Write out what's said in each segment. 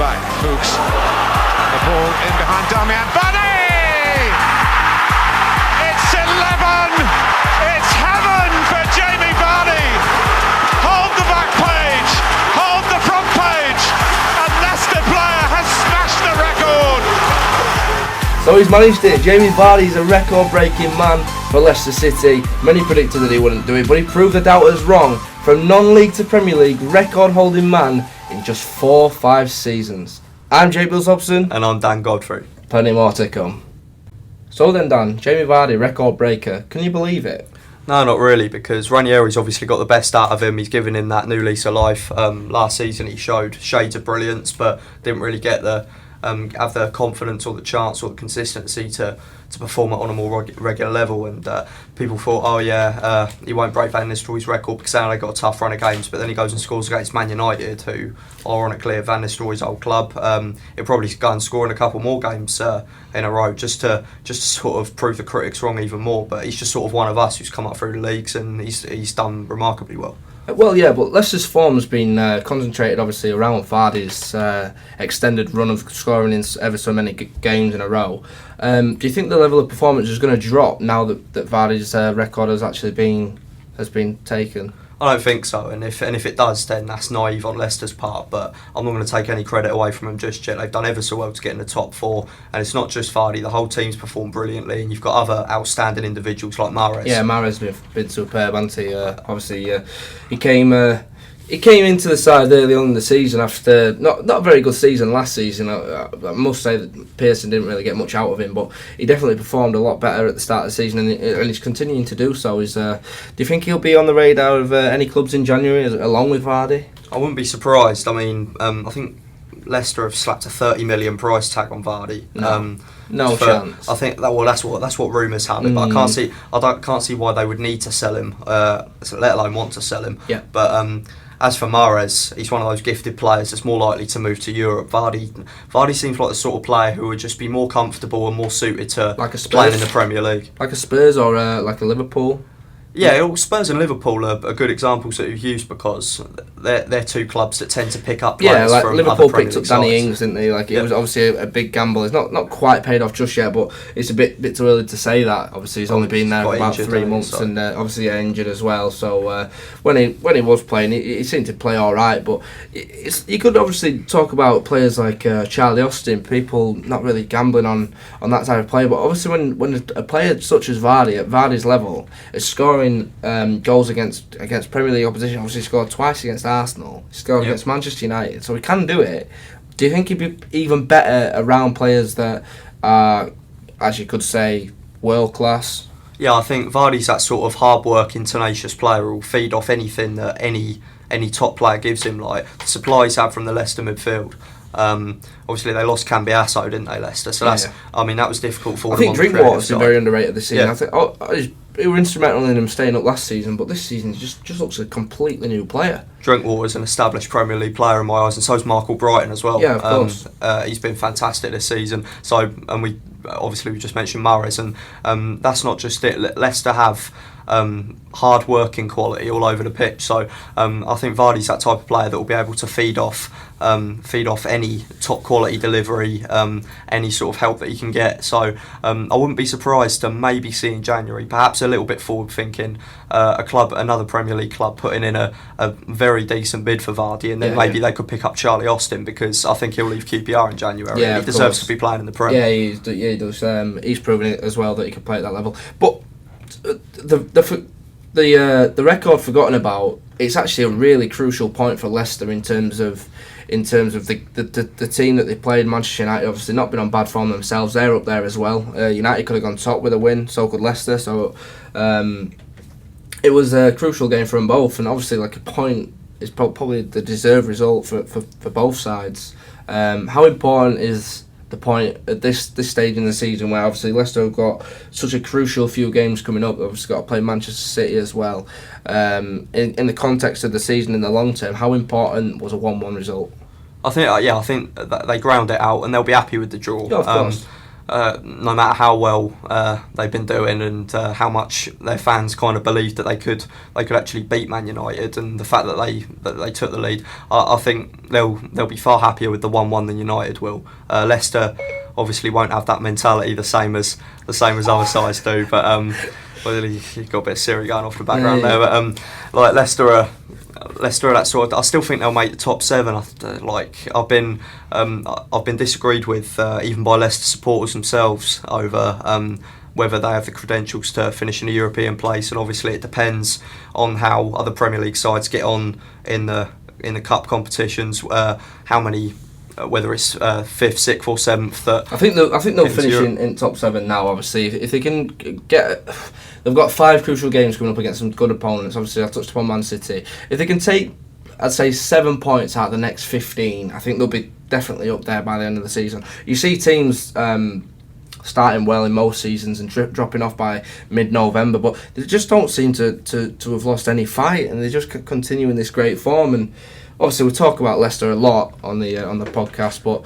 back. Fuchs. The ball in behind Damian Vardy! It's 11! It's heaven for Jamie Vardy! Hold the back page! Hold the front page! A Leicester player has smashed the record! So he's managed it. Jamie Vardy is a record-breaking man for Leicester City. Many predicted that he wouldn't do it, but he proved the doubters wrong. From non-league to Premier League, record-holding man in just 4-5 seasons. I'm Jamie Hobson. And I'm Dan Godfrey. Plenty more to come. So then, Dan, Jamie Vardy, record breaker. Can you believe it? No, not really, because Ranieri's obviously got the best out of him. He's given him that new lease of life. Last season he showed shades of brilliance, but didn't really get the have the confidence or the chance or the consistency to perform it on a more regular level. And people thought, he won't break Van Nistelrooy's record because they got a tough run of games. But then he goes and scores against Man United, who ironically are Van Nistelrooy's old club. He'll probably go and score in a couple more games in a row just to sort of prove the critics wrong even more. But he's just sort of one of us who's come up through the leagues, and he's done remarkably well. Well, yeah, but Leicester's form has been concentrated, obviously, around Vardy's extended run of scoring in ever so many games in a row. Do you think the level of performance is going to drop now that Vardy's record has actually been taken? I don't think so, and if it does, then that's naive on Leicester's part. But I'm not going to take any credit away from them just yet. They've done ever so well to get in the top four, and it's not just Vardy. The whole team's performed brilliantly, and you've got other outstanding individuals like Mahrez. Yeah, Mahrez been superb, hasn't he? Obviously, he came into the side early on in the season after not a very good season last season. I must say that Pearson didn't really get much out of him, but he definitely performed a lot better at the start of the season, and he's continuing to do so. Do you think he'll be on the radar of any clubs in January along with Vardy? I wouldn't be surprised. I mean, I think Leicester have slapped a 30 million price tag on Vardy. No chance. I think that's what rumours have it, but I can't see why they would need to sell him, let alone want to sell him. Yeah. But as for Mahrez, he's one of those gifted players that's more likely to move to Europe. Vardy seems like the sort of player who would just be more comfortable and more suited to playing in the Premier League. Like a Spurs or like a Liverpool? Yeah, Spurs and Liverpool are good examples that you've used because they're two clubs that tend to pick up players from Liverpool other Premier picked up League Danny sides. Ings, didn't they? It was obviously a big gamble. It's not quite paid off just yet, but it's a bit too early to say that. Obviously, he's only been there for about 3 months, and obviously injured as well. So when he was playing, he seemed to play all right. But you could obviously talk about players like Charlie Austin. People not really gambling on that type of player, but obviously when a player such as Vardy at Vardy's level is scoring goals against Premier League opposition. Obviously, he scored twice against Arsenal. He scored against Manchester United, so he can do it. Do you think he'd be even better around players that are, as you could say, world class? Yeah, I think Vardy's that sort of hard-working, tenacious player who will feed off anything that any top player gives him, like the supply he's had from the Leicester midfield. Obviously, they lost Cambiasso, didn't they, Leicester? So that was difficult for them. I think Drinkwater's been very underrated this season. Yeah. I think they were instrumental in him staying up last season, but this season just looks a completely new player. Drinkwater's an established Premier League player in my eyes, and so is Michael Brighton as well. Yeah, of course. He's been fantastic this season. So, and we just mentioned Mahrez, and that's not just it. Leicester have hard working quality all over the pitch. So I think Vardy's that type of player that will be able to feed off any top quality delivery, any sort of help that he can get. So I wouldn't be surprised to maybe see in January, perhaps a little bit forward thinking, another Premier League club putting in a very decent bid for Vardy, and then maybe they could pick up Charlie Austin, because I think he'll leave QPR in January. Yeah, he deserves to be playing in the Premier. Yeah, he does. He's proven it as well that he can play at that level. But the record forgotten about, it's actually a really crucial point for Leicester in terms of the team that they played. Manchester United obviously not been on bad form themselves. They're up there as well. United could have gone top with a win, so could Leicester. So it was a crucial game for them both, and obviously like a point is probably the deserved result for both sides. How important is the point at this stage in the season, where obviously Leicester have got such a crucial few games coming up? They've obviously got to play Manchester City as well. In the context of the season in the long term, how important was a 1-1 result? I think that they ground it out, and they'll be happy with the draw. Yeah, of course. no matter how well they've been doing and how much their fans kind of believed that they could actually beat Man United, and the fact that they took the lead, I think they'll be far happier with the 1-1 than United will. Leicester obviously won't have that mentality the same as other sides do, but well, you've got a bit of Siri going off the background there, but like Leicester are that sort of, I still think they'll make the top 7. I've been disagreed with even by Leicester supporters themselves over whether they have the credentials to finish in a European place, and obviously it depends on how other Premier League sides get on in the cup competitions, how many, whether it's 5th, 6th or 7th. I think they'll finish in top 7 now. Obviously, if they can get, they've got 5 crucial games coming up against some good opponents. Obviously, I touched upon Man City. If they can take, I'd say 7 points out of the next 15, I think they'll be definitely up there by the end of the season. You see teams starting well in most seasons and dropping off by mid-November, but they just don't seem to have lost any fight, and they just continue in this great form. And obviously, we talk about Leicester a lot on the podcast, but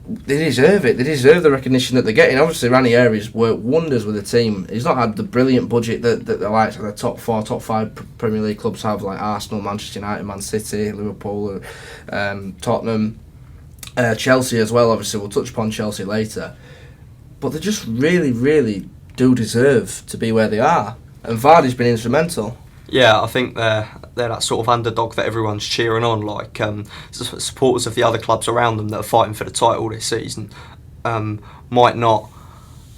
they deserve it. They deserve the recognition that they're getting. Obviously, Ranieri's worked wonders with the team. He's not had the brilliant budget that the likes of the top 4, top 5 Premier League clubs have, like Arsenal, Manchester United, Man City, Liverpool, Tottenham, Chelsea as well. Obviously, we'll touch upon Chelsea later. But they just really, really do deserve to be where they are. And Vardy's been instrumental. Yeah, I think they're that sort of underdog that everyone's cheering on, like supporters of the other clubs around them that are fighting for the title this season might not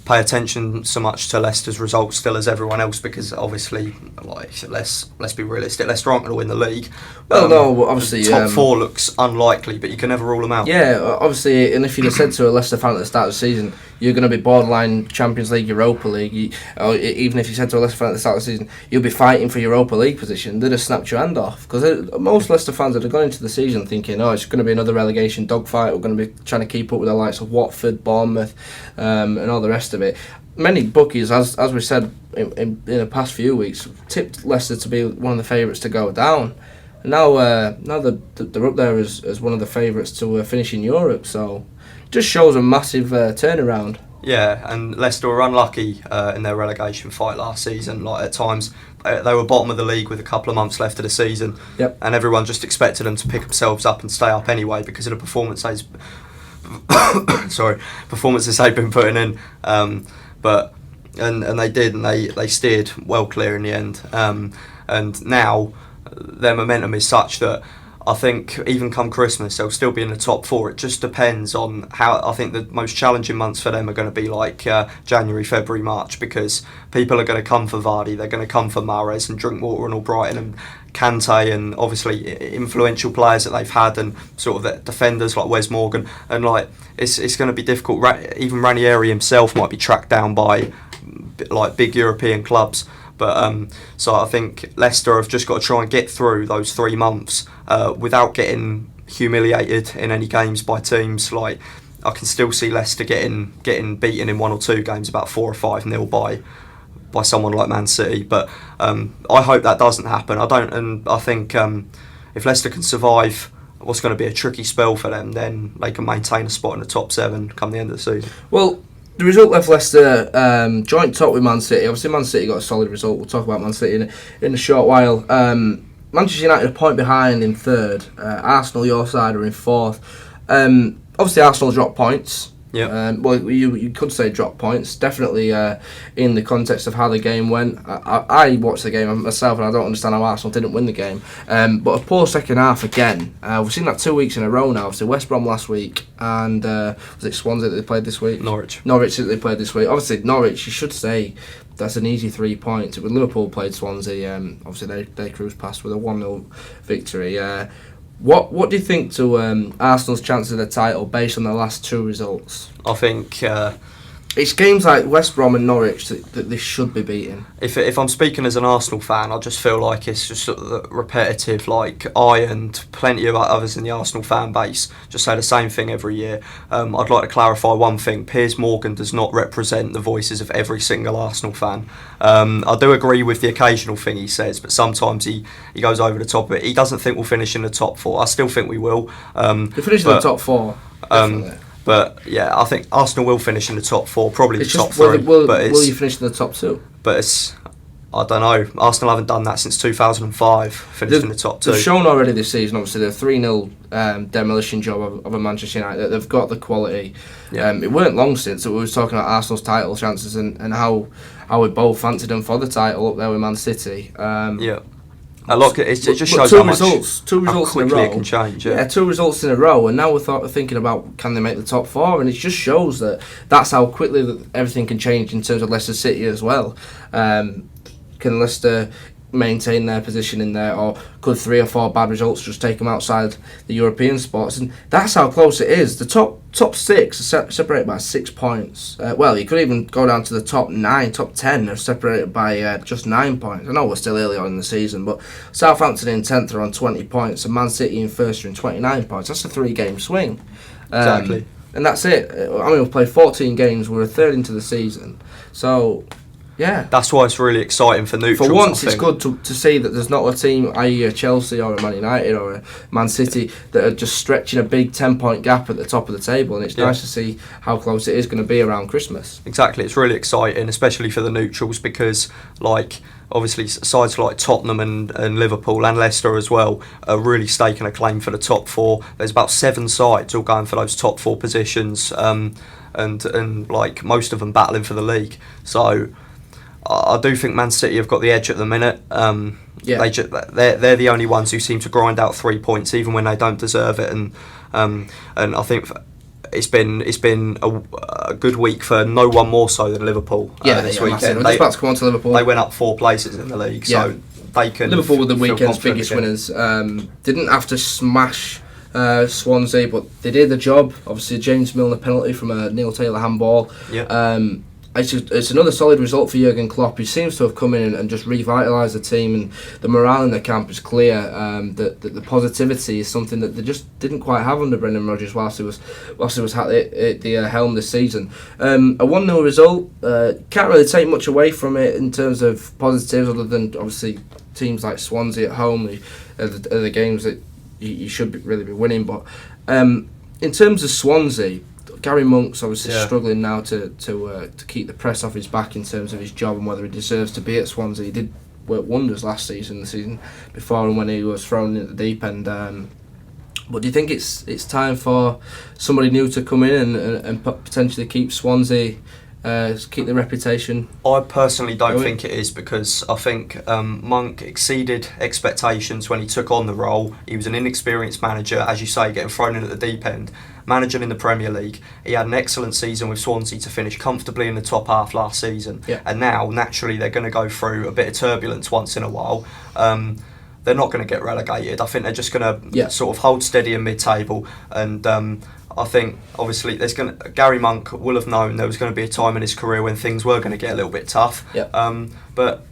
pay attention so much to Leicester's results still as everyone else, because obviously, like, let's be realistic, Leicester aren't going to win the league. Well, no, obviously top 4 looks unlikely, but you can never rule them out. Yeah, obviously, and if you'd have said to a Leicester fan at the start of the season, you're going to be borderline Champions League, Europa League, or even if you said to a Leicester fan at the start of the season, you'll be fighting for Europa League position, they'd have snapped your hand off. Because most Leicester fans would have gone into the season thinking, oh, it's going to be another relegation dogfight, we're going to be trying to keep up with the likes of Watford, Bournemouth, and all the rest of it. Many bookies, as we said in the past few weeks, tipped Leicester to be one of the favourites to go down. And now they're up there as one of the favourites to finish in Europe. So just shows a massive turnaround. Yeah, and Leicester were unlucky in their relegation fight last season. Like, at times they were bottom of the league with a couple of months left of the season. Yep. And everyone just expected them to pick themselves up and stay up anyway because of the performances they've been putting in. But they did, and they steered well clear in the end. And now their momentum is such that I think even come Christmas they'll still be in the top 4. It just depends on how. I think the most challenging months for them are going to be like January, February, March, because people are going to come for Vardy, they're going to come for Mahrez and Drinkwater and Albrighton and Kante, and obviously influential players that they've had, and sort of the defenders like Wes Morgan, and like it's going to be difficult. Even Ranieri himself might be tracked down by like big European clubs. But so I think Leicester have just got to try and get through those 3 months without getting humiliated in any games by teams. Like, I can still see Leicester getting beaten in 1 or 2 games, about 4 or 5-0 by someone like Man City. But I hope that doesn't happen. I think if Leicester can survive what's going to be a tricky spell for them, then they can maintain a spot in the top 7 come the end of the season. Well, the result left Leicester joint top with Man City. Obviously, Man City got a solid result. We'll talk about Man City in a short while. Manchester United a point behind in 3rd. Arsenal, your side, are in 4th. Obviously, Arsenal dropped points. Yeah. Well, you could say drop points. Definitely in the context of how the game went. I watched the game myself, and I don't understand how Arsenal didn't win the game. But a poor second half again. We've seen that 2 weeks in a row now. Obviously, West Brom last week, and was it Swansea that they played this week? Norwich that they played this week. Obviously, Norwich, you should say, that's an easy 3 points. When Liverpool played Swansea, obviously they cruised past with a 1-0 victory. What do you think to Arsenal's chance of the title based on the last 2 results? I think it's games like West Brom and Norwich that they should be beating. If I'm speaking as an Arsenal fan, I just feel like it's just sort of repetitive. Like, I and plenty of others in the Arsenal fan base just say the same thing every year. I'd like to clarify one thing. Piers Morgan does not represent the voices of every single Arsenal fan. I do agree with the occasional thing he says, but sometimes he goes over the top of it. He doesn't think we'll finish in the top 4. I still think we will. We'll finish in the top 4, definitely. But yeah, I think Arsenal will finish in the top 4, probably It's the top just 3. will you finish in the top 2? But it's, I don't know. Arsenal haven't done that since 2005, finished in the top 2. They've shown already this season, obviously, the 3-0 demolition job of a Manchester United. They've got the quality. Yeah. It weren't long since that we were talking about Arsenal's title chances and how we both fancied them for the title up there with Man City. Yeah. A lot. It just shows two how much results how in a quickly row. it can change. Yeah. 2 results in a row, and now we're thinking about can they make the top 4, and it just shows that's how quickly that everything can change in terms of Leicester City as well. Can Leicester maintain their position in there, or could 3 or 4 bad results just take them outside the European spots? And that's how close it is. The top 6 are separated by 6 points. Well, you could even go down to the top 9, top 10 are separated by just 9 points. I know we're still early on in the season, but Southampton in 10th are on 20 points, and Man City in 1st are in 29 points. That's a 3-game swing. Exactly. And that's it. I mean, we've played 14 games. We're a third into the season. So, yeah. That's why it's really exciting for neutrals. For once, it's good to see that there's not a team, i.e. a Chelsea or a Man United or a Man City, that are just stretching a big 10-point gap at the top of the table, and it's nice to see how close it is going to be around Christmas. Exactly, it's really exciting, especially for the neutrals, because, like, obviously sides like Tottenham and Liverpool and Leicester as well are really staking a claim for the top 4. There's about 7 sides all going for those top 4 positions, and like most of them battling for the league. So I do think Man City have got the edge at the minute. They're the only ones who seem to grind out 3 points even when they don't deserve it, and I think it's been a good week for no one more so than Liverpool this weekend. We're just about to come on to Liverpool. They went up 4 places in the league, so they can. Liverpool were the weekend's biggest winners. Didn't have to smash Swansea, but they did the job. Obviously, James Milner penalty from a Neil Taylor handball. Yeah. It's another solid result for Jurgen Klopp. He seems to have come in and just revitalised the team, and the morale in the camp is clear. That the positivity is something that they just didn't quite have under Brendan Rodgers whilst he was at the helm this season. A 1-0 result, can't really take much away from it in terms of positives, other than obviously teams like Swansea at home are the games that you should really be winning. But in terms of Swansea, Gary Monk's obviously struggling now to keep the press off his back in terms of his job and whether he deserves to be at Swansea. He did work wonders last season, the season before, and when he was thrown into the deep end. But do you think it's time for somebody new to come in and potentially keep Swansea, keep the reputation? I personally don't think it is, because I think Monk exceeded expectations when he took on the role. He was an inexperienced manager, as you say, getting thrown in at the deep end. Managing in the Premier League, he had an excellent season with Swansea to finish comfortably in the top half last season, and now naturally they're going to go through a bit of turbulence once in a while. They're not going to get relegated. I think they're just going to sort of hold steady in mid-table, and I think obviously Gary Monk will have known there was going to be a time in his career when things were going to get a little bit tough. But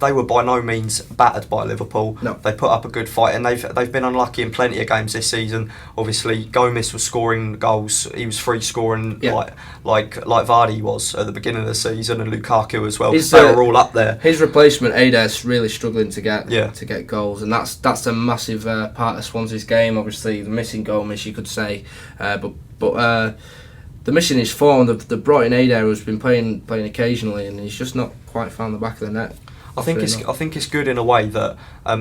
they were by no means battered by Liverpool. No. They put up a good fight, and they've been unlucky in plenty of games this season. Obviously, Gomez was scoring goals. He was free scoring like Vardy was at the beginning of the season, and Lukaku as well. They were all up there. His replacement, Ada's really struggling to get goals, and that's a massive part of Swansea's game. Obviously, the missing Gomez, you could say, but the missing his form. They brought in Ada, who's been playing occasionally, and he's just not quite found the back of the net. I think it's good in a way that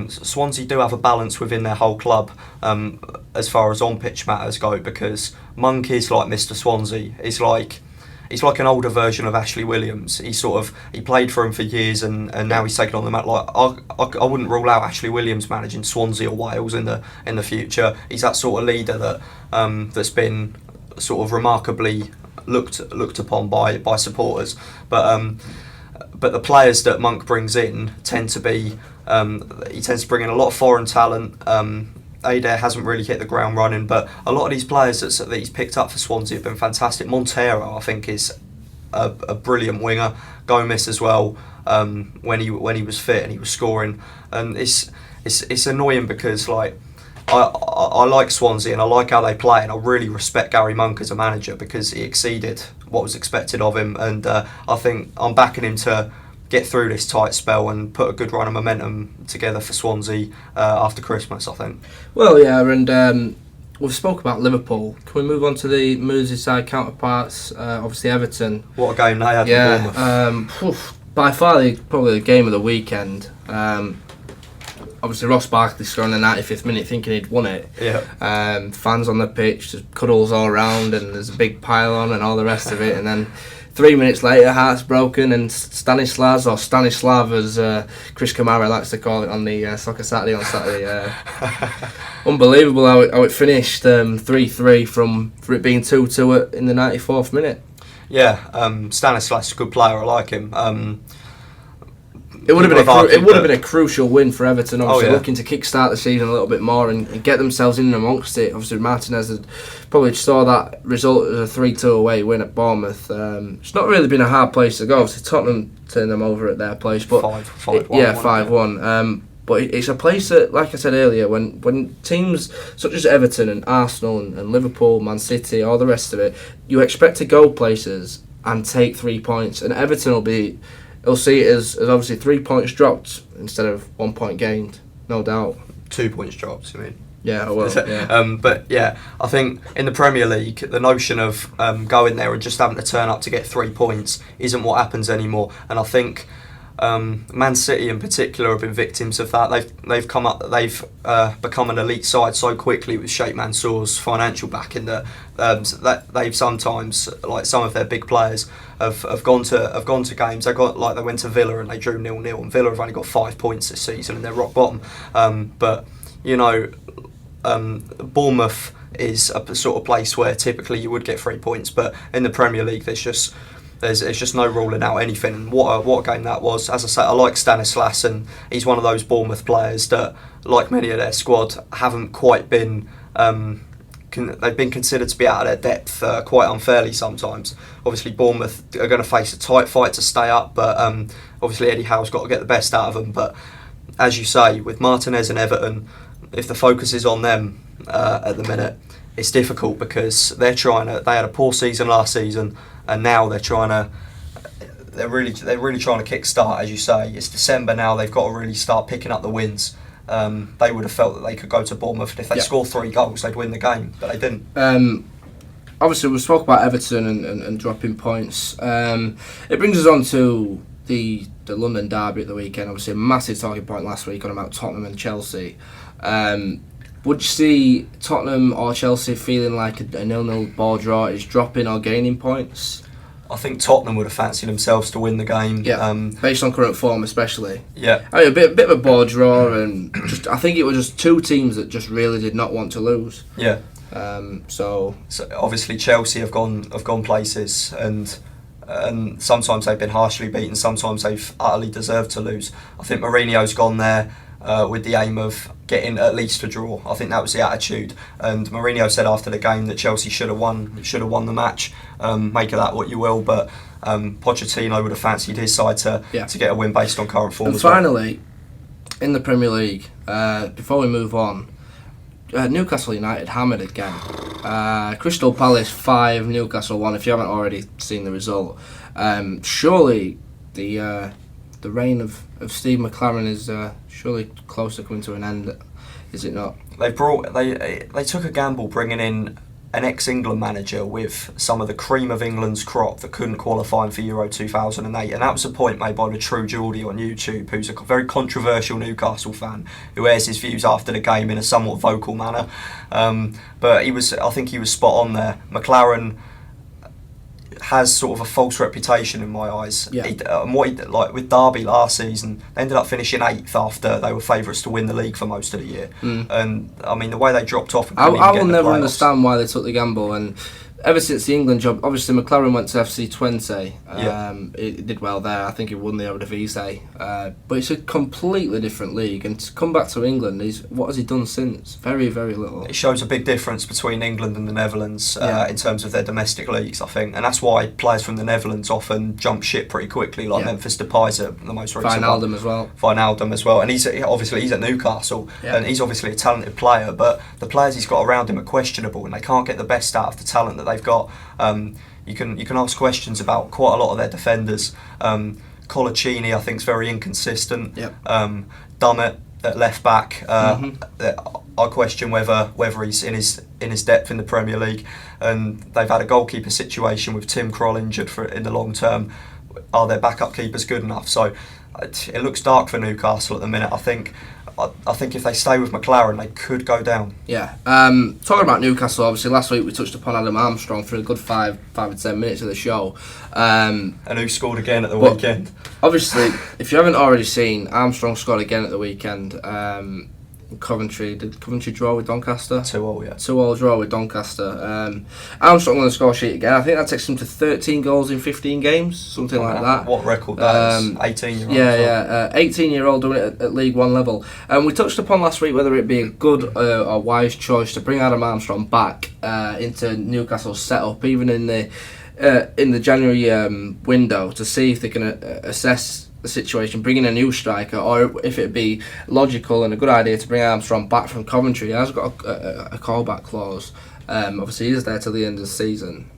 Swansea do have a balance within their whole club as far as on-pitch matters go, because Monk is like Mr. Swansea. He's like an older version of Ashley Williams. He played for him for years, and now he's taken on the mat. Like I wouldn't rule out Ashley Williams managing Swansea or Wales in the future. He's that sort of leader that that's been sort of remarkably looked upon by supporters, but the players that Monk brings in tend to be he tends to bring in a lot of foreign talent. Adair hasn't really hit the ground running, but a lot of these players that he's picked up for Swansea have been fantastic. Montero, I think, is a brilliant winger. Gomez as well, when he was fit and he was scoring. And it's annoying because like I like Swansea and I like how they play, and I really respect Gary Monk as a manager because he exceeded what was expected of him, and I think I'm backing him to get through this tight spell and put a good run of momentum together for Swansea after Christmas, I think. Well, yeah, and we've spoke about Liverpool. Can we move on to the Merseyside counterparts? Obviously Everton. What a game they had. Yeah, by far probably the game of the weekend. Obviously Ross Barkley scoring in the 95th minute, thinking he'd won it. Yeah. Fans on the pitch, just cuddles all around, and there's a big pile on and all the rest of it, and then 3 minutes later, hearts broken, and Stanislav, as Chris Kamara likes to call it on the Soccer Saturday on Saturday. Unbelievable how it finished 3-3 for it being 2-2 in the 94th minute. Yeah, Stanislav's a good player. I like him. It would have been a crucial win for Everton, obviously looking to kickstart the season a little bit more and get themselves in amongst it. Obviously Martinez had probably saw that result as a 3-2 away win at Bournemouth. It's not really been a hard place to go. Obviously Tottenham turned them over at their place, but 5-1. But it's a place that, like I said earlier, when teams such as Everton and Arsenal and Liverpool, Man City, all the rest of it, you expect to go places and take 3 points, and Everton will see it as obviously 3 points dropped instead of 1 point gained, no doubt. 2 points dropped, I mean. Yeah, well, yeah. But yeah, I think in the Premier League, the notion of going there and just having to turn up to get 3 points isn't what happens anymore. And I think Man City in particular have been victims of that. They've become an elite side so quickly with Sheikh Mansour's financial backing that they've sometimes, like some of their big players, have gone to games. They went to Villa and they drew 0-0, and Villa have only got 5 points this season and they're rock bottom. But you know, Bournemouth is a sort of place where typically you would get 3 points, but in the Premier League there's just no ruling out anything. And what a game that was. As I say, I like Stanislas, and he's one of those Bournemouth players that, like many of their squad, haven't quite been. They've been considered to be out of their depth quite unfairly sometimes. Obviously, Bournemouth are going to face a tight fight to stay up, but obviously Eddie Howe's got to get the best out of them. But as you say, with Martinez and Everton, if the focus is on them at the minute, it's difficult because they had a poor season last season, and now they're really trying to kick-start. As you say, it's December now, they've got to really start picking up the wins. They would have felt that they could go to Bournemouth, and if they score 3 goals they'd win the game, but they didn't. Obviously we spoke about Everton and dropping points. It brings us on to the London derby at the weekend. Obviously a massive talking point last week on about Tottenham and Chelsea. Would you see Tottenham or Chelsea feeling like a 0-0 ball draw is dropping or gaining points? I think Tottenham would have fancied themselves to win the game. Yeah, based on current form especially. Yeah. I mean, a bit of a ball draw, and I think it was just two teams that just really did not want to lose. Yeah. So obviously Chelsea have gone places, and sometimes they've been harshly beaten, sometimes they've utterly deserved to lose. I think Mourinho's gone there with the aim of getting at least a draw. I think that was the attitude, and Mourinho said after the game that Chelsea should have won the match. Make of that what you will, but Pochettino would have fancied his side to get a win based on current form. And finally, in the Premier League, before we move on, Newcastle United hammered again. Crystal Palace 5, Newcastle 1. If you haven't already seen the result, surely the reign of Steve McLaren is surely close to coming to an end, is it not? They took a gamble bringing in an ex-England manager with some of the cream of England's crop that couldn't qualify for Euro 2008, and that was a point made by the True Geordie on YouTube, who's a very controversial Newcastle fan who airs his views after the game in a somewhat vocal manner. But I think he was spot on there. McLaren has sort of a false reputation in my eyes. Yeah. And what he did, like with Derby last season, they ended up finishing 8th after they were favourites to win the league for most of the year. And I mean, the way they dropped off. I will never understand why they took the gamble. And ever since the England job, obviously McLaren went to FC Twente. It did well there. I think he won the Eredivisie. But it's a completely different league. And to come back to England, what has he done since? Very, very little. It shows a big difference between England and the Netherlands in terms of their domestic leagues, I think. And that's why players from the Netherlands often jump ship pretty quickly, like Memphis Depay's at the most recent Wijnaldum as well. And he's at Newcastle, and he's obviously a talented player, but the players he's got around him are questionable, and they can't get the best out of the talent that they've got. You can ask questions about quite a lot of their defenders. Colaccini, I think, is very inconsistent. Dummett at left back. I question whether he's in his depth in the Premier League, and they've had a goalkeeper situation with Tim Krul injured in the long term. Are their backup keepers good enough? So it looks dark for Newcastle at the minute. I think if they stay with McLaren, they could go down. Yeah. Talking about Newcastle, obviously last week we touched upon Adam Armstrong for a good 5 or 10 minutes of the show. And who scored again at the weekend? Obviously, if you haven't already seen, Armstrong scored again at the weekend. Coventry, did Coventry draw with Doncaster? 2-2, yeah. 2-2 draw with Doncaster. Armstrong on the score sheet again. I think that takes him to 13 goals in 15 games, something like that. What record that is? 18-year-old. Yeah. 18-year-old doing it at League One level. And we touched upon last week whether it be a good or wise choice to bring Adam Armstrong back into Newcastle's setup, even in the January window, to see if they can assess the situation, bringing a new striker, or if it'd be logical and a good idea to bring Armstrong back from Coventry. He has got a callback clause. Obviously, he is there till the end of the season.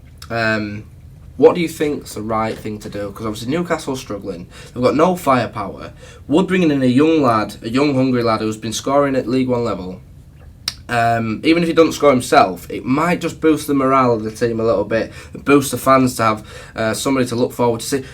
What do you think's the right thing to do? Because obviously Newcastle's struggling. They've got no firepower. Would bringing in a young hungry lad who's been scoring at League One level, even if he doesn't score himself, it might just boost the morale of the team a little bit, boost the fans to have somebody to look forward to see.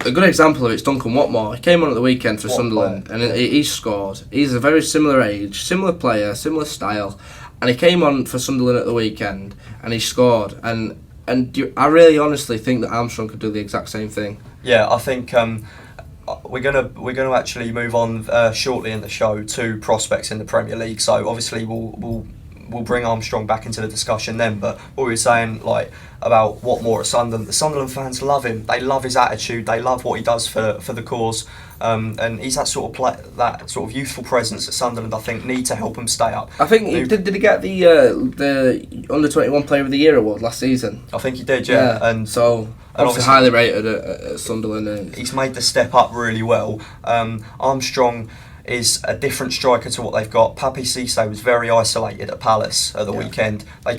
A good example of it's Duncan Watmore. He came on at the weekend for Sunderland, and he scored. He's a very similar age, similar player, similar style, and he came on for Sunderland at the weekend, and he scored. And I really honestly think that Armstrong could do the exact same thing. Yeah, I think we're gonna actually move on shortly in the show to prospects in the Premier League. So obviously we'll bring Armstrong back into the discussion then. But what we were saying, like, about Watmore at Sunderland, the Sunderland fans love him. They love his attitude. They love what he does for the cause. And he's that sort of youthful presence at Sunderland. I think need to help him stay up. I think did he get the under-21 Player of the Year award last season? I think he did, yeah. And obviously highly rated at Sunderland. He's made the step up really well. Armstrong is a different striker to what they've got. Papi Cisse was very isolated at Palace at the weekend. They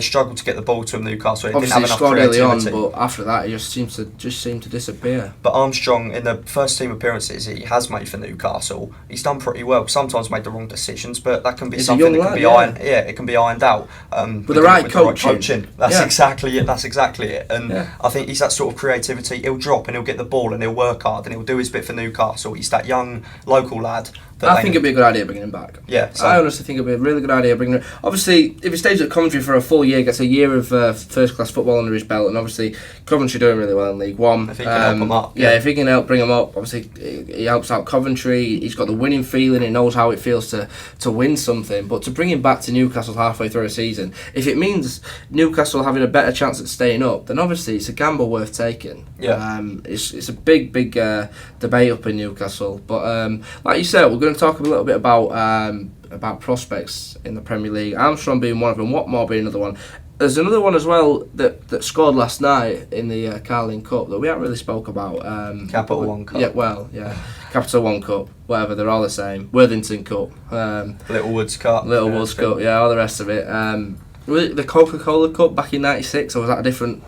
struggled to get the ball to him. Newcastle. They didn't have enough creativity. Early on, but after that, he just seemed to disappear. But Armstrong, in the first team appearances he has made for Newcastle, he's done pretty well. Sometimes made the wrong decisions, but that can be something that can be ironed. Yeah, it can be ironed out. With the right coaching. That's exactly it. And I think he's that sort of creativity. He'll drop and he'll get the ball and he'll work hard and he'll do his bit for Newcastle. He's that young local lad. I think it'd be a good idea bringing him back. Yeah, I honestly think it'd be a really good idea bringing him. Obviously, if he stays at Coventry for a full year, gets a year of first class football under his belt, and obviously Coventry doing really well in League One. If he can help him up, if he can help bring him up, obviously he helps out Coventry. He's got the winning feeling. He knows how it feels to win something. But to bring him back to Newcastle halfway through a season, if it means Newcastle having a better chance at staying up, then obviously it's a gamble worth taking. Yeah. It's a big debate up in Newcastle. But like you said, we're going to talk a little bit about prospects in the Premier League. Armstrong being one of them, Watmore being another one. There's another one as well that scored last night in the Carling Cup that we haven't really spoke about. Capital One Cup. Yeah. Capital One Cup, whatever, they're all the same. Worthington Cup. Little Woods Cup. Yeah, all the rest of it. Was it the Coca-Cola Cup back in '96, or was that a different...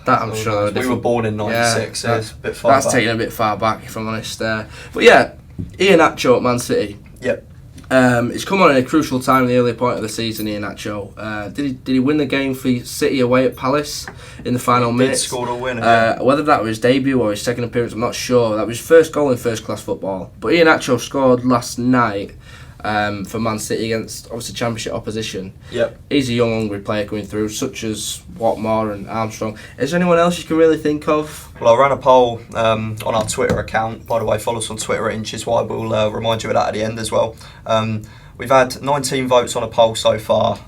That I'm sure. We were born in '96, so it's a bit far back. That's taken a bit far back, if I'm honest. But yeah, Iheanacho at Man City. Yep. It's come on at a crucial time in the early point of the season. Iheanacho. Did he win the game for City away at Palace in the final minutes? He scored a winner. Whether that was his debut or his second appearance, I'm not sure. That was his first goal in first class football. But Iheanacho scored last night for Man City against obviously Championship opposition. Yep. He's a young, hungry player coming through, such as Watmore and Armstrong. Is there anyone else you can really think of? Well, I ran a poll on our Twitter account. By the way, follow us on Twitter at InchesWide. We'll remind you of that at the end as well. We've had 19 votes on a poll so far.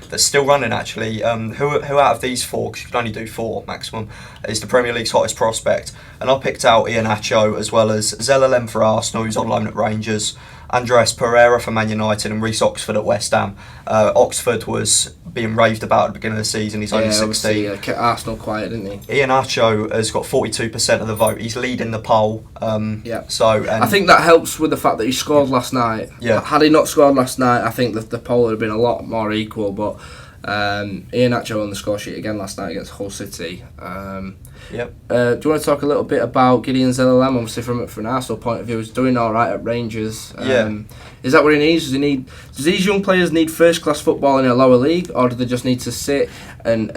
That's still running, actually. Who out of these four, because you can only do 4 maximum, is the Premier League's hottest prospect? And I picked out Iheanacho, as well as Zelalem for Arsenal, who's on loan at Rangers, Andreas Pereira for Man United, and Reece Oxford at West Ham. Oxford was being raved about at the beginning of the season. He's only 16. Kept Arsenal quiet, didn't he? Iheanacho has got 42% of the vote. He's leading the poll. I think that helps with the fact that he scored last night. Yeah. Had he not scored last night, I think the poll would have been a lot more equal. But Iheanacho on the score sheet again last night against Hull City. Yep. Do you want to talk a little bit about Gideon Zelalem? Obviously, from an Arsenal point of view, he's doing all right at Rangers. Is that what he needs? Does these young players need first class football in a lower league, or do they just need to sit and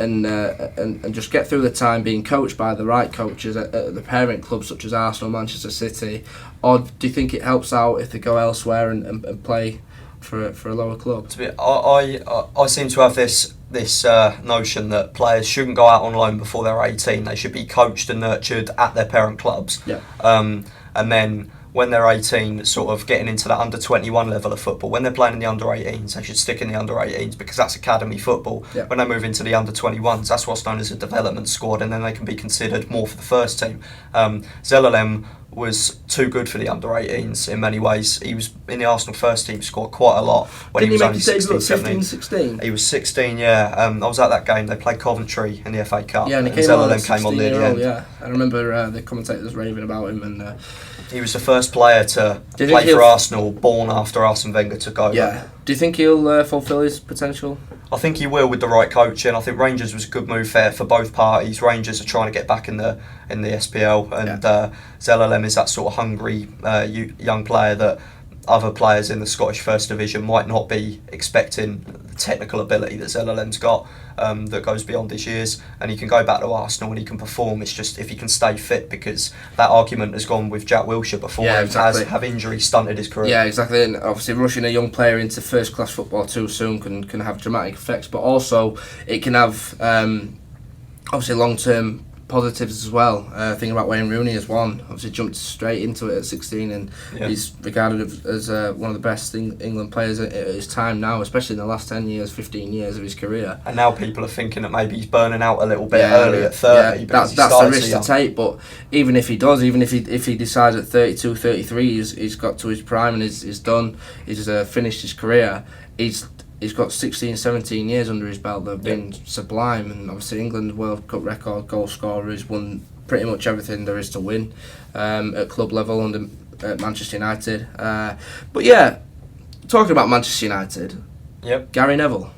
just get through the time being coached by the right coaches at the parent clubs such as Arsenal, Manchester City, or do you think it helps out if they go elsewhere and play for a lower club? I seem to have this notion that players shouldn't go out on loan before they're 18. They should be coached and nurtured at their parent clubs. Yeah. And then when they're 18, sort of getting into that under 21 level of football. When they're playing in the under 18s, they should stick in the under 18s because that's academy football. Yeah. When they move into the under 21s, that's what's known as a development squad, and then they can be considered more for the first team. Zelalem was too good for the under 18s in many ways. He was in the Arsenal first team, scored quite a lot when he was only 16, 17. 16? He was 16, yeah. I was at that game. They played Coventry in the FA Cup. Yeah, and he came on near the end. Yeah, I remember the commentators raving about him, and he was the first player to play for Arsenal born after Arsene Wenger took over. Yeah. Do you think he'll fulfil his potential? I think he will with the right coaching. I think Rangers was a good move for both parties. Rangers are trying to get back in the SPL, and Zelalem is that sort of hungry young player that other players in the Scottish First Division might not be expecting the technical ability that Zelalem's got, that goes beyond his years, and he can go back to Arsenal and he can perform. It's just if he can stay fit, because that argument has gone with Jack Wilshere before. Yeah, exactly. Have injuries stunted his career. Yeah, exactly. And obviously rushing a young player into first class football too soon can have dramatic effects, but also it can have obviously long term positives as well. Thinking about Wayne Rooney as one, obviously jumped straight into it at 16, and he's regarded as one of the best England players at his time now, especially in the last 10 years, 15 years of his career. And now people are thinking that maybe he's burning out a little bit early at 30. That's the risk to take, but even if he does, even if he decides at 32, 33 he's got to his prime and he's done, he's finished his career, he's got 16, 17 years under his belt that have been sublime, and obviously England World Cup record goal scorer. He's won pretty much everything there is to win at club level under Manchester United. But yeah, talking about Manchester United, Gary Neville.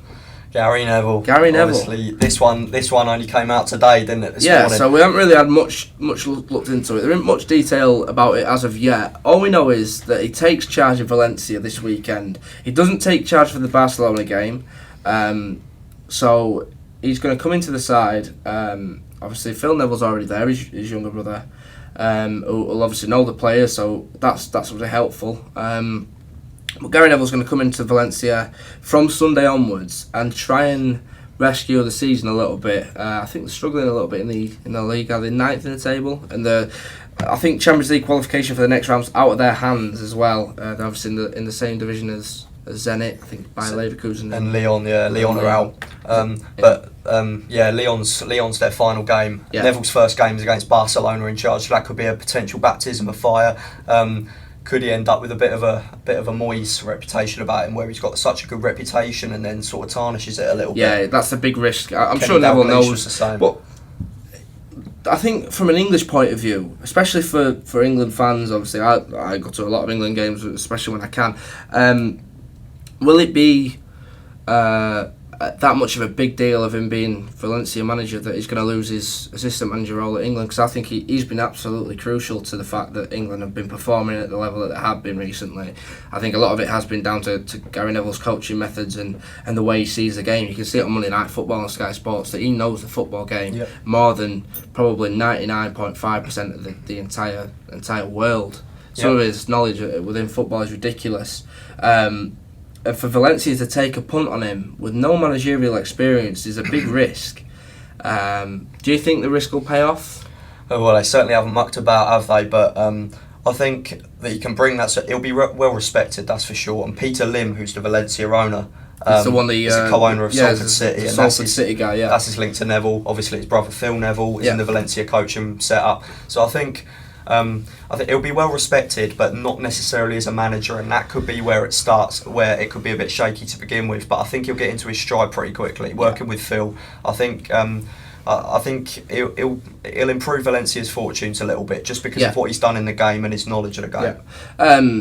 Obviously, this one only came out today, didn't it? This morning. So we haven't really had much looked into it. There isn't much detail about it as of yet. All we know is that he takes charge of Valencia this weekend. He doesn't take charge for the Barcelona game, so he's going to come into the side. Obviously, Phil Neville's already there, his younger brother, who will obviously know the players, so that's obviously helpful. But Gary Neville's going to come into Valencia from Sunday onwards and try and rescue the season a little bit. I think they're struggling a little bit in the league. Are they 9th in the table? And I think Champions League qualification for the next round's out of their hands as well. They're obviously in the same division as Zenit, I think, by Leverkusen and Lyon. Lyon are out. Lyon's their final game. Yeah. Neville's first game is against Barcelona in charge. So that could be a potential baptism of fire. Could he end up with a bit of a Moyes reputation about him, where he's got such a good reputation and then sort of tarnishes it a little bit? Yeah, that's the big risk. I'm sure Neville knows. The same. But I think from an English point of view, especially for England fans, obviously I go to a lot of England games, especially when I can. Will it be that much of a big deal of him being Valencia manager that he's going to lose his assistant manager role at England? Because I think he's been absolutely crucial to the fact that England have been performing at the level that they have been recently. I think a lot of it has been down to Gary Neville's coaching methods and the way he sees the game. You can see it on Monday Night Football on Sky Sports that he knows the football game more than probably 99.5% of the entire world. Some of his knowledge within football is ridiculous. For Valencia to take a punt on him with no managerial experience is a big risk. Do you think the risk will pay off? Well, they certainly haven't mucked about, have they? But I think that he can bring that. So he'll be well respected, that's for sure. And Peter Lim, who's the Valencia owner, he's the one that is a co-owner of Salford City. Salford City guy, yeah. That's his link to Neville. Obviously, his brother Phil Neville is in the Valencia coaching setup. So I think he'll be well respected, but not necessarily as a manager, and that could be where it starts, where it could be a bit shaky to begin with. But I think he'll get into his stride pretty quickly, working with Phil. I think he'll improve Valencia's fortunes a little bit, just because of what he's done in the game and his knowledge of the game. Yeah.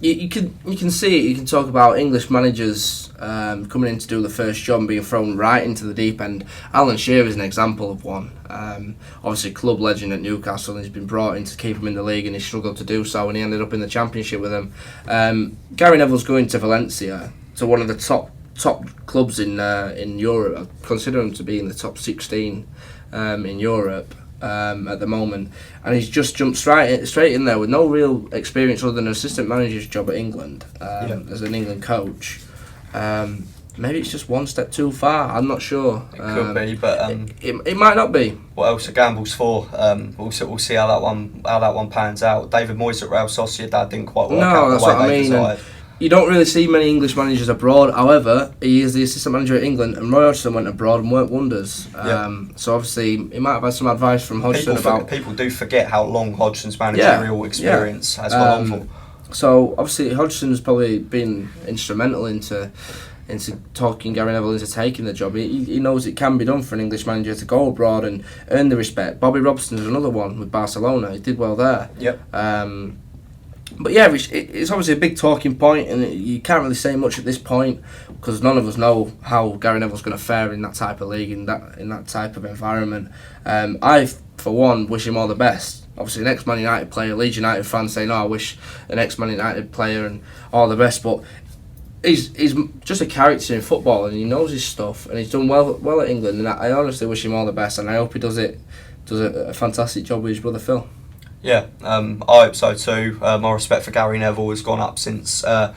you can see it. You can talk about English managers coming in to do the first job and being thrown right into the deep end. Alan Shearer is an example of one. Obviously, club legend at Newcastle, and he's been brought in to keep him in the league, and he struggled to do so, and he ended up in the Championship with him. Gary Neville's going to Valencia, to one of the top clubs in Europe. I consider him to be in the top 16 in Europe. At the moment, and he's just jumped straight in there with no real experience other than an assistant manager's job at England as an England coach. Maybe it's just one step too far. I'm not sure. It could be, but it might not be. What else are gambles for? We'll see how that one pans out. David Moyes at Real Sociedad didn't quite work out that's the way what I they mean. desired. You don't really see many English managers abroad. However, he is the assistant manager at England, and Roy Hodgson went abroad and worked wonders. So obviously, he might have had some advice from Hodgson People do forget how long Hodgson's managerial experience has gone on for. So obviously, Hodgson's probably been instrumental into talking Gary Neville into taking the job. He knows it can be done for an English manager to go abroad and earn the respect. Bobby Robson's another one with Barcelona. He did well there. But yeah, it's obviously a big talking point, and you can't really say much at this point because none of us know how Gary Neville's going to fare in that type of league, in that type of environment. I, for one, wish him all the best. Obviously, an ex-Man United player, Leeds United fans say, no, I wish an ex-Man United player and all the best, but he's just a character in football, and he knows his stuff, and he's done well at England, and I honestly wish him all the best, and I hope he does a fantastic job with his brother Phil. Yeah, I hope so too. My respect for Gary Neville has gone up since the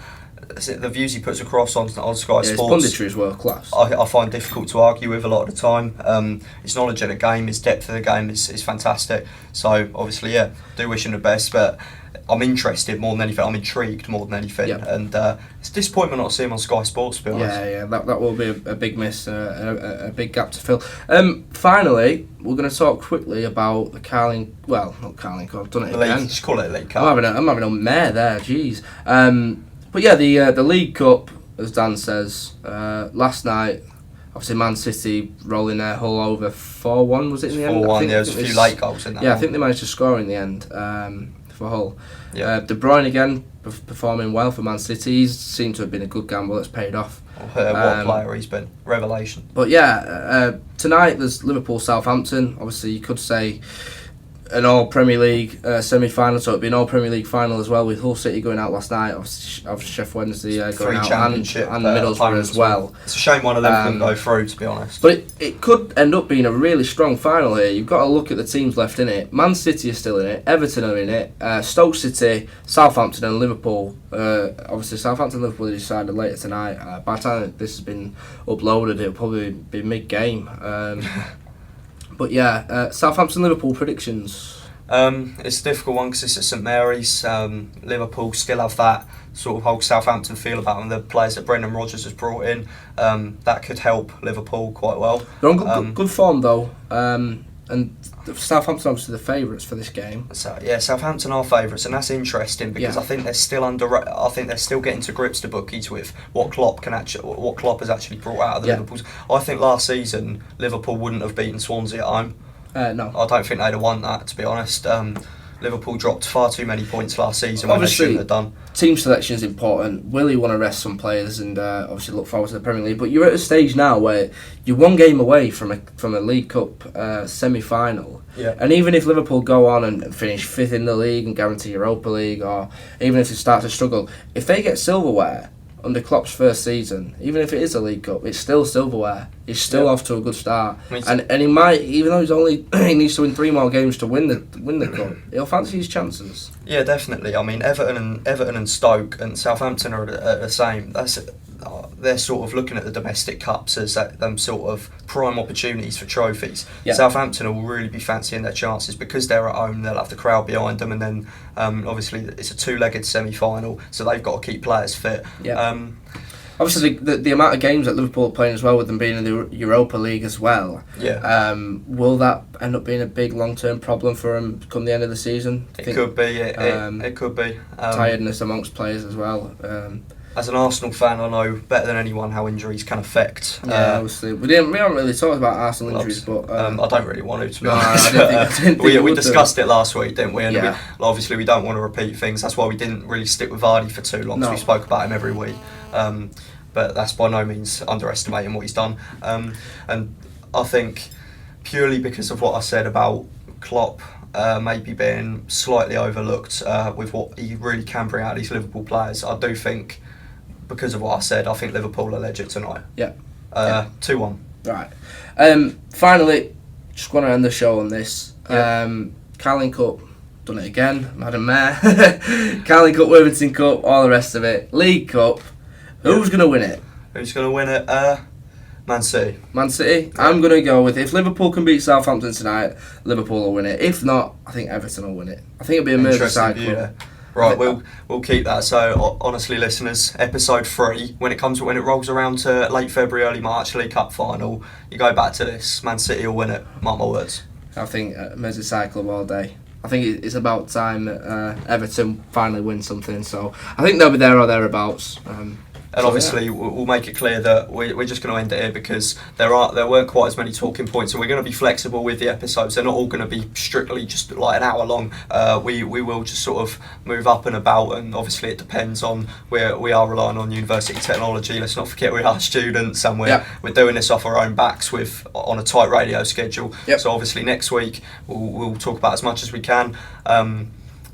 views he puts across on Sky Sports. His punditry is world class. I find difficult to argue with a lot of the time. His knowledge of the game, his depth of the game is fantastic. So obviously, do wish him the best, but I'm interested more than anything. I'm intrigued more than anything, and it's a disappointment not to see him on Sky Sports, to be honest. Yeah, that will be a big miss, a big gap to fill. Finally, we're going to talk quickly about the Carling. Well, not Carling Cup. I've done it again. Just call it a League Cup. I'm having a mare there. Jeez. But yeah, the League Cup, as Dan says, last night. Obviously, Man City rolling their Hull over 4-1. Was it in the end? 4-1. There was a few late goals in that. Yeah, I think they managed to score in the end. For Hull. De Bruyne again performing well for Man City. He's seemed to have been a good gamble that's paid off. What player he's been. Revelation. But yeah, tonight there's Liverpool-Southampton. Obviously you could say an all-Premier League semi-final, so it'd be an all-Premier League final as well, with Hull City going out last night, obviously Sheff Wednesday going out, and Middlesbrough as well. It's a shame one of them couldn't go through, to be honest. But it could end up being a really strong final here. You've got to look at the teams left in it. Man City are still in it, Everton are in it, Stoke City, Southampton and Liverpool. Obviously Southampton and Liverpool are decided later tonight. By the time this has been uploaded, it'll probably be mid-game. But yeah, Southampton-Liverpool predictions. It's a difficult one because it's at St Mary's. Liverpool still have that sort of whole Southampton feel about them. The players that Brendan Rodgers has brought in, that could help Liverpool quite well. They're on good form though, and Southampton obviously the favourites for this game. So yeah, Southampton are favourites, and that's interesting because I think they're still I think they're still getting to grips, the bookies, with what Klopp has actually brought out of the Liverpool's. I think last season Liverpool wouldn't have beaten Swansea at home. No, I don't think they'd have won that, to be honest. Liverpool dropped far too many points last season when obviously, they shouldn't have done. Team selection is important. Will you want to rest some players and obviously look forward to the Premier League? But you're at a stage now where you're one game away from a League Cup semi-final. Yeah. And even if Liverpool go on and finish fifth in the league and guarantee Europa League, or even if they start to struggle, if they get silverware under Klopp's first season, even if it is a League Cup, it's still silverware. He's still off to a good start, and he might, even though he needs to win 3 more games to win the cup, he'll fancy his chances. Yeah, definitely. I mean, Everton and Stoke and Southampton are the same. They're sort of looking at the domestic cups as them sort of prime opportunities for trophies. Yeah. Southampton will really be fancying their chances because they're at home. They'll have the crowd behind them, and then obviously it's a 2-legged semi-final, so they've got to keep players fit. Yeah. Obviously, the amount of games that Liverpool are playing as well, with them being in the Europa League as well. Yeah. Will that end up being a big long-term problem for them come the end of the season? It could be. It could be. Tiredness amongst players as well. as an Arsenal fan, I know better than anyone how injuries can affect. Obviously. We haven't really talked about Arsenal injuries, but... I don't really want to be no, honest. I didn't think we discussed it last week, didn't we? And yeah. obviously we don't want to repeat things. That's why we didn't really stick with Vardy for too long, so we spoke about him every week. But that's by no means underestimating what he's done. And I think purely because of what I said about Klopp maybe being slightly overlooked with what he really can bring out of these Liverpool players, I do think, because of what I said, I think Liverpool are legit tonight. Yeah. 2-1. Right. Finally, just want to end the show on this. Carling Cup, done it again, Madam Mayor. Carling Cup, Worthington Cup, all the rest of it. League Cup, who's going to win it? Who's going to win it? Man City. Man City? Yeah. I'm going to go with, if Liverpool can beat Southampton tonight, Liverpool will win it. If not, I think Everton will win it. I think it'll be a Merseyside club. Yeah. Right, we'll keep that. So honestly, listeners, episode 3, when it rolls around to late February, early March, League Cup final, you go back to this. Man City will win it. Mark my words. I think Merseyside club all day. I think it's about time that Everton finally win something. So I think they'll be there or thereabouts. And obviously, we'll make it clear that we're just going to end it here because there weren't quite as many talking points, and we're going to be flexible with the episodes. They're not all going to be strictly just like an hour long. We will just sort of move up and about, and obviously it depends on where we are relying on university technology. Let's not forget we are students, and we're doing this off our own backs on a tight radio schedule. Yep. So obviously next week we'll talk about as much as we can.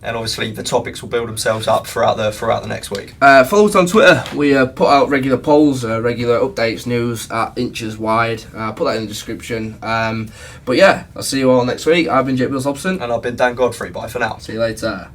And obviously the topics will build themselves up throughout the next week. Follow us on Twitter. We put out regular polls, regular updates, news at inches wide. Put that in the description. But yeah, I'll see you all next week. I've been Jamie Vardy. And I've been Dan Godfrey. Bye for now. See you later.